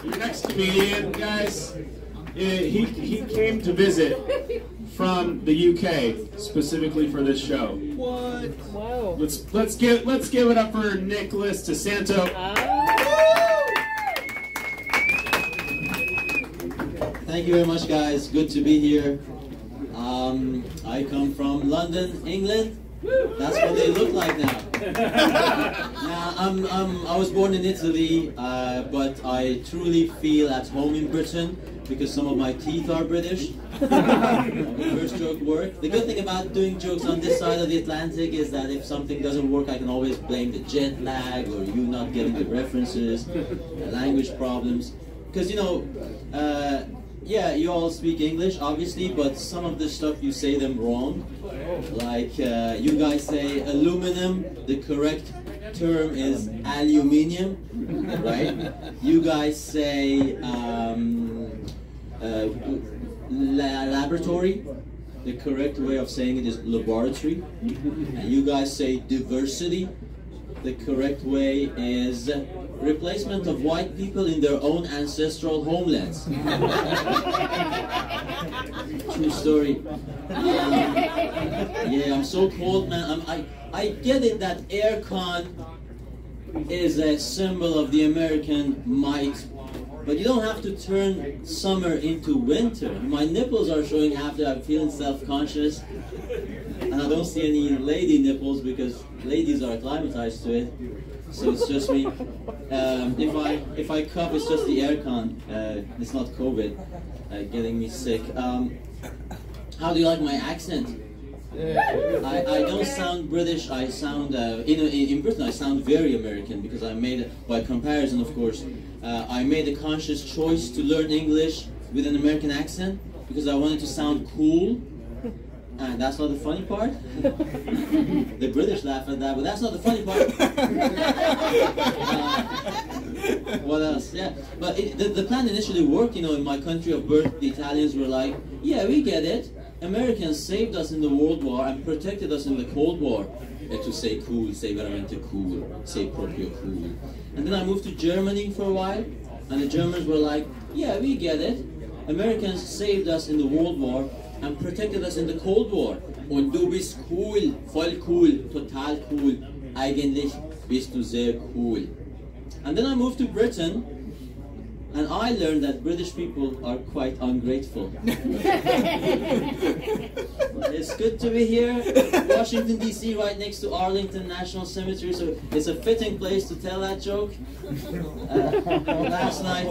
Your next comedian, guys, he came to visit from the UK specifically for this show. What? Wow. Let's give it up for Nicholas to Santo. Thank you very much, guys. Good to be here. I come from London, England. That's what they look like now. Now, I was born in Italy, but I truly feel at home in Britain because some of my teeth are British. First joke worked. The good thing about doing jokes on this side of the Atlantic is that if something doesn't work, I can always blame the jet lag or you not getting the references, language problems. Because, you know, yeah, you all speak English, obviously, but some of the stuff you say them wrong. Like, you guys say aluminum, the correct term is aluminium, right? You guys say laboratory, the correct way of saying it is laboratory. And you guys say diversity, the correct way is replacement of white people in their own ancestral homelands. True story. Yeah, I'm so cold, man. I get it that aircon is a symbol of the American might, but you don't have to turn summer into winter. My nipples are showing after I'm feeling self-conscious, and I don't see any lady nipples because ladies are acclimatized to it. So it's just me. If I cough, it's just the aircon. It's not COVID getting me sick. How do you like my accent? I don't sound British. I sound in Britain. I sound very American because I made, by comparison, of course, I made a conscious choice to learn English with an American accent because I wanted to sound cool. And that's not the funny part. The British laugh at that, but that's not the funny part. What else? Yeah, but the plan initially worked. You know, in my country of birth, the Italians were like, "Yeah, we get it. Americans saved us in the World War and protected us in the Cold War." To say cool, say veramente cool, say proprio cool. And then I moved to Germany for a while, and the Germans were like, "Yeah, we get it. Americans saved us in the World War and protected us in the Cold War. Und du bist cool, voll cool, total cool. Eigentlich bist du sehr cool." And then I moved to Britain, and I learned that British people are quite ungrateful. It's good to be here, Washington DC, right next to Arlington National Cemetery, so it's a fitting place to tell that joke. Last night,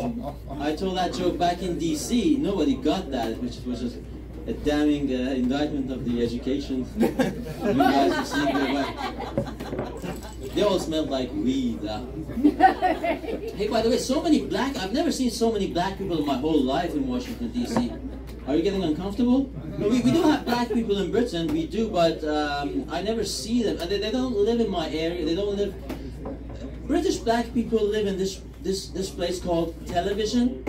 I told that joke back in DC. Nobody got that, which was just a damning indictment of the education you guys received your way. They all smelled like weed. Hey, by the way, so many I've never seen so many black people in my whole life in Washington, D.C. Are you getting uncomfortable? No, we do have black people in Britain, we do, but I never see them. And they don't live in my area, they don't live... British black people live in this place called television.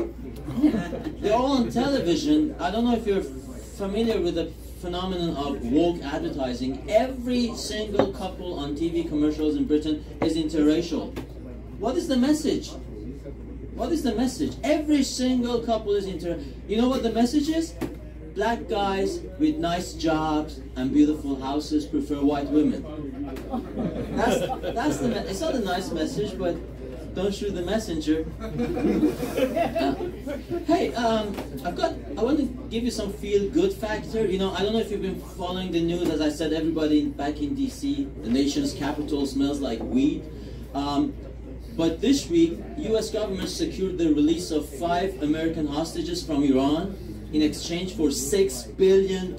They're all on television. I don't know if you're familiar with the phenomenon of woke advertising. Every single couple on TV commercials in Britain is interracial. What is the message? What is the message? Every single couple is You know what the message is? Black guys with nice jobs and beautiful houses prefer white women. It's not a nice message, but don't shoot the messenger. Hey, I want to give you some feel-good factor. You know, I don't know if you've been following the news. As I said, everybody back in DC, the nation's capital, smells like weed. But this week, U.S. government secured the release of 5 American hostages from Iran in exchange for $6 billion.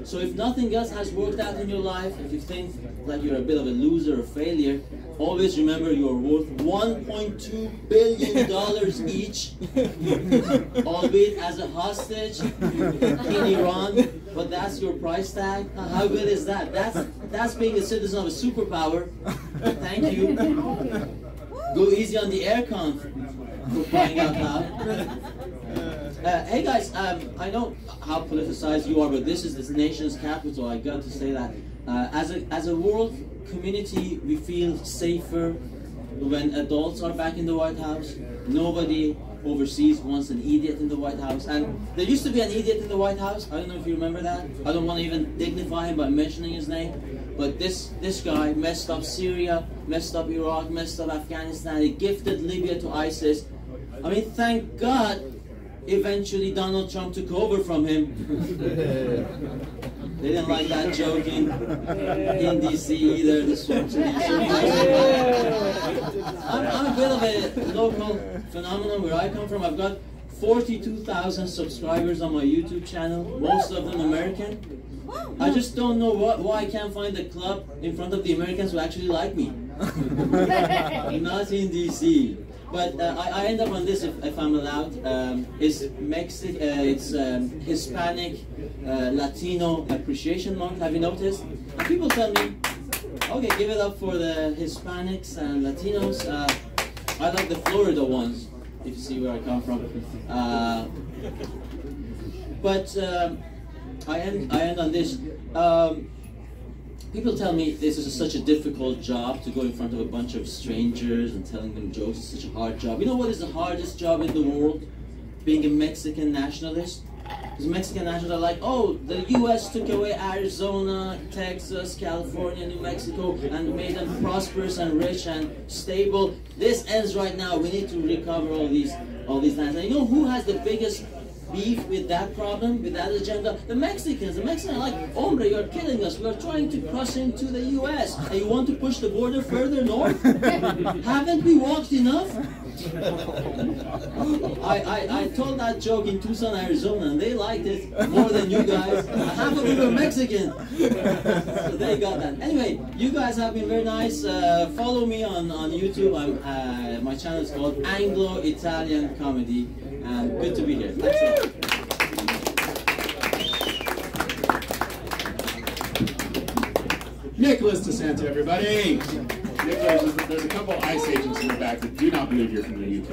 So if nothing else has worked out in your life, if you think like you're a bit of a loser or failure, always remember you're worth $1.2 billion each, albeit as a hostage in Iran, but that's your price tag. How good is that? That's being a citizen of a superpower. Thank you. Go easy on the aircon, for crying out loud. Hey guys, I know how politicized you are, but this is this nation's capital. I got to say that. As a world community, we feel safer when adults are back in the White House, nobody overseas wants an idiot in the White House. And there used to be an idiot in the White House. I don't know if you remember that. I don't want to even dignify him by mentioning his name. But this guy messed up Syria, messed up Iraq, messed up Afghanistan. He gifted Libya to ISIS. I mean, thank God, eventually Donald Trump took over from him. They didn't like that joke in DC either. I'm a bit of a local phenomenon where I come from. I've got 42,000 subscribers on my YouTube channel, most of them American. I just don't know why I can't find a club in front of the Americans who actually like me. Not in DC. But I end up on this if I'm allowed. It's Hispanic Latino Appreciation Month. Have you noticed? And people tell me, okay, give it up for the Hispanics and Latinos. I like the Florida ones, if you see where I come from. But I end on this. People tell me this is such a difficult job, to go in front of a bunch of strangers and telling them jokes. It's such a hard job. You know what is the hardest job in the world? Being a Mexican nationalist. Because Mexican nationalists are like, oh, the US took away Arizona, Texas, California, New Mexico, and made them prosperous and rich and stable. This ends right now. We need to recover all these lands. And you know who has the biggest beef with that problem, with that agenda? The Mexicans. The Mexicans are like, hombre, you're killing us. We're trying to cross into the US. And you want to push the border further north? Haven't we walked enough? I told that joke in Tucson, Arizona, and they liked it more than you guys. Half of them were Mexican. So they got that. Anyway, you guys have been very nice. Follow me on YouTube. My channel is called Anglo-Italian Comedy. And good to be here. Thanks a lot. Nicholas to Santo, everybody. Nicholas, there's a couple ICE agents in the back that do not believe you're from the UK.